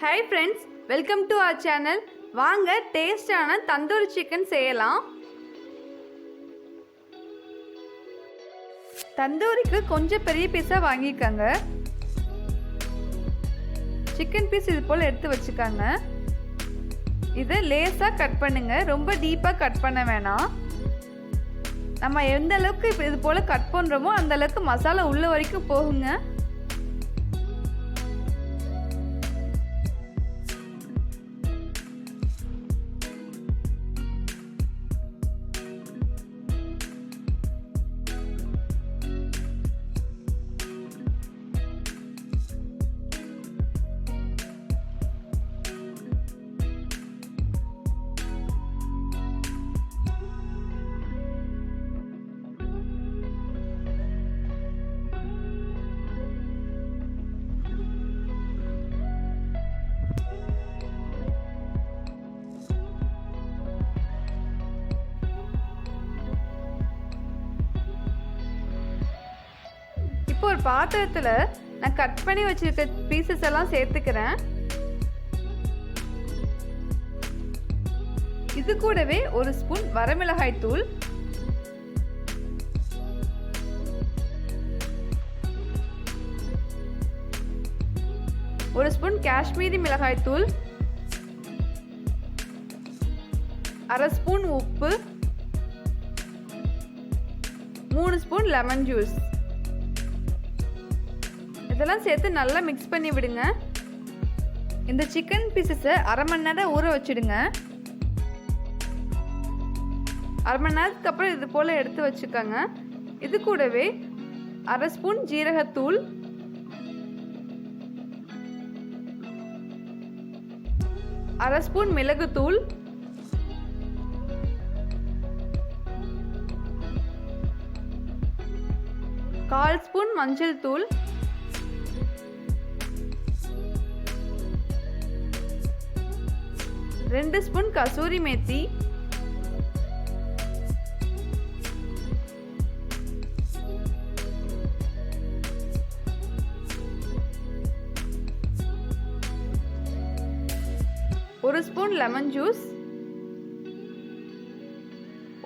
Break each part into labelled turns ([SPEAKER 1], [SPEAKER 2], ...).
[SPEAKER 1] Hi friends, welcome to our channel. வாங்க டேஸ்டான tandoori chicken செய்யலாம். தந்தூரிக்கு கொஞ்சம் பெரிய பீஸா வாங்கிக்கங்க. சிக்கன் பீஸ் இது போல எடுத்து வச்சுக்கங்க. இதை லேசா கட் பண்ணுங்க, ரொம்ப டீப்பா கட் பண்ண வேணாம். நம்ம எந்த அளவுக்கு இது போல கட் பண்றோமோ அந்த அளவுக்கு மசாலா உள்ள வரைக்கும் போகுங்க. ஒரு பாத்திரத்துல நான் கட் பண்ணி வச்சிருக்க பீசஸ் எல்லாம் சேர்த்துக்கிறேன். இது கூடவே ஒரு ஸ்பூன் வரமிளகாய் தூள், ஒரு ஸ்பூன் காஷ்மீரி மிளகாய் தூள், அரை ஸ்பூன் உப்பு, 3 ஸ்பூன் லெமன் ஜூஸ் இதெல்லாம் சேர்த்து நல்லா மிக்ஸ் பண்ணி விடுங்க. இந்த சிக்கன் பீசஸை அரை மணி நேரம் ஊற வச்சுடுங்க. அரை மணி நேரத்துக்கு அப்புறம் இது போல் எடுத்து வச்சுக்கோங்க. இது கூடவே அரை ஸ்பூன் ஜீரகத்தூள், அரை ஸ்பூன் மிளகுத்தூள், கால் ஸ்பூன் மஞ்சள் தூள், 2 spoon kasuri methi, 1 spoon lemon juice,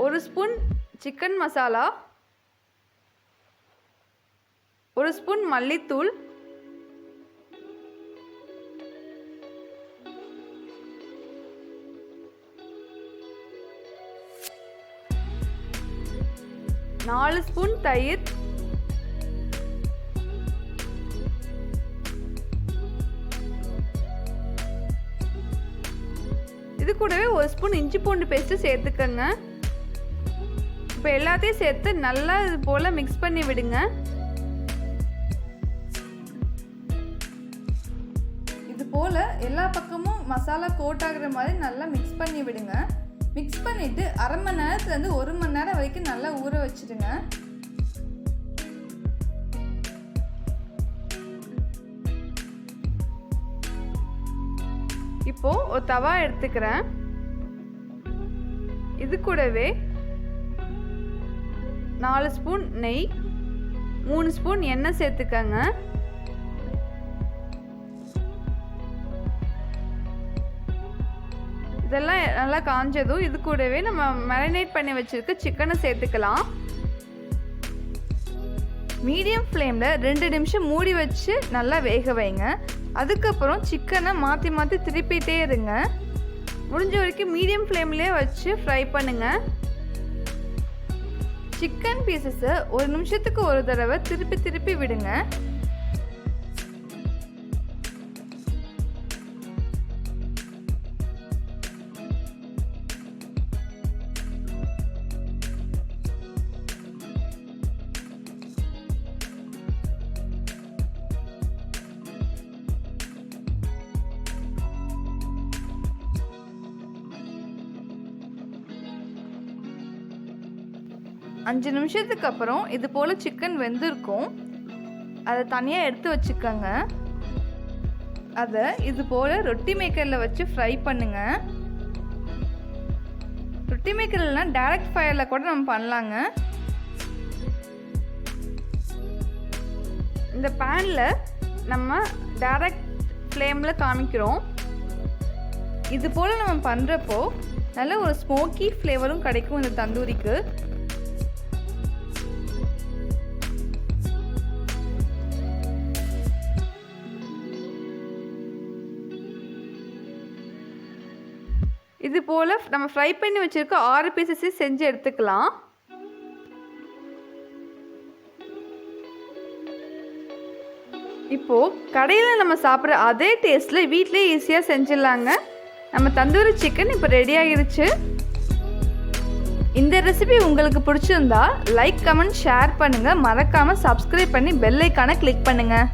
[SPEAKER 1] 1 spoon chicken masala, 1 spoon மல்லித்தூள், 4 ஸ்பூன் தயிர், இது கூடவே 1 ஸ்பூன் இஞ்சி பூண்டு பேஸ்ட் சேர்த்துக்கங்க. இப்போ எல்லாத்தையும் சேர்த்து நல்லா இது போல மிக்ஸ் பண்ணி விடுங்க. இது போல எல்லா பக்கமும் மசாலா கோட் ஆகுற மாதிரி நல்லா மிக்ஸ் பண்ணி விடுங்க. மிக்ஸ் பண்ணிவிட்டு அரை மணி நேரத்துலேருந்து 1 மணி நேரம் வரைக்கும் நல்லா ஊற வச்சுடுங்க. இப்போ ஒரு தவா எடுத்துக்கிறேன். இது கூடவே 4 ஸ்பூன் நெய், 3 ஸ்பூன் எண்ணெய் சேர்த்துக்கங்க. இதெல்லாம் நல்லா காஞ்சதும் இது கூடவே நம்ம மேரினேட் பண்ணி வச்சிருக்க சிக்கனை சேர்த்துக்கலாம். மீடியம் ஃப்ளேமில் 2 நிமிஷம் மூடி வச்சு நல்லா வேக வைங்க. அதுக்கப்புறம் சிக்கனை மாற்றி மாற்றி திருப்பிகிட்டே இருங்க. முடிஞ்ச வரைக்கும் மீடியம் ஃப்ளேம்லேயே வச்சு ஃப்ரை பண்ணுங்கள். சிக்கன் பீசஸை 1 நிமிஷத்துக்கு ஒரு தடவை திருப்பி திருப்பி விடுங்க. அஞ்சு நிமிஷத்துக்கு அப்புறம் இது போல் சிக்கன் வெந்திருக்கும். அதை தனியாக எடுத்து வச்சுக்கோங்க. அதை இது போல் ரொட்டி மேக்கரில் வச்சு ஃப்ரை பண்ணுங்க. ரொட்டி மேக்கர்லாம் டைரக்ட் ஃபயரில் கூட நம்ம பண்ணலாங்க. இந்த பேனில் நம்ம டைரக்ட் ஃப்ளேமில் காமிக்கிறோம். இது போல் நம்ம பண்ணுறப்போ நல்ல ஒரு ஸ்மோக்கி ஃப்ளேவரும் கிடைக்கும் இந்த தந்தூரிக்கு. இது போல் நம்ம ஃப்ரை பண்ணி வச்சுருக்க 6 பீசஸையும் செஞ்சு எடுத்துக்கலாம். இப்போது கடையில் நம்ம சாப்பிட்ற அதே டேஸ்ட்டில் வீட்டிலே ஈஸியாக செஞ்சிடலாங்க. நம்ம தந்தூரி சிக்கன் இப்போ ரெடி ஆகிருச்சு. இந்த ரெசிபி உங்களுக்கு பிடிச்சிருந்தா லைக், கமெண்ட், ஷேர் பண்ணுங்கள். மறக்காமல் சப்ஸ்கிரைப் பண்ணி பெல் ஐக்கானை கிளிக் பண்ணுங்கள்.